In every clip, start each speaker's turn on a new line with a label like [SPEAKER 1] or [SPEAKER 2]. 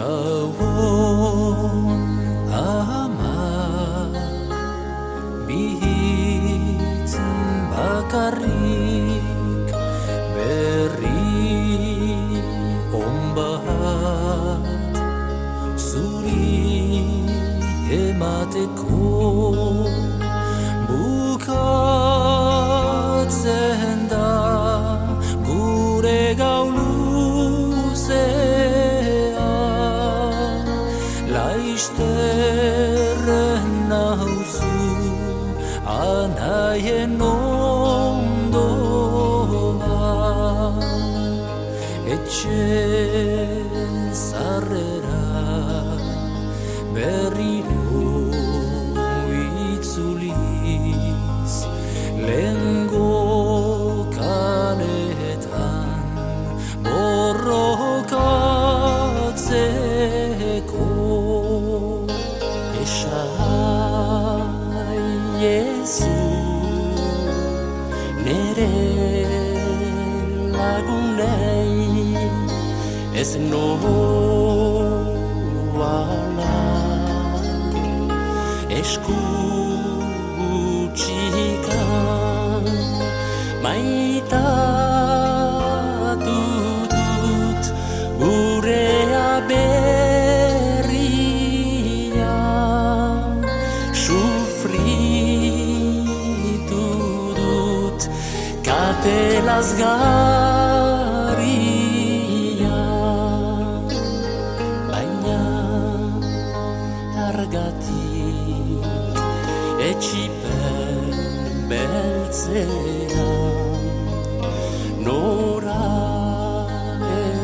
[SPEAKER 1] Gauon ama bihitzen bakarrik berri on bat zuri emateko bukatzen da gure gau luzea laizterren nauzu anaien ondoa etxe zarrera berriro itzuliz lehengo kaletan borrokatzeko esaiezu nere lagunei ez noala eskutsika maitatu dut gurea berria sufritu dut kate lazgarria baina argatik etxipen beltzean nora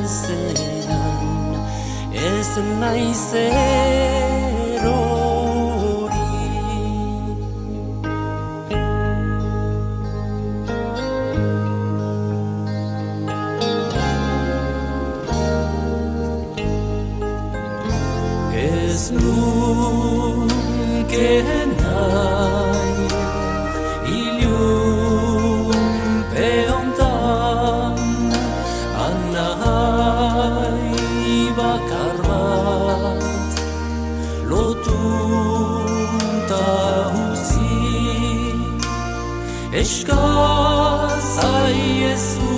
[SPEAKER 1] ezean ez naiz erori ez nuke nahi ilunpeontan anai bakar bat lotuta utzi eskaz aiezu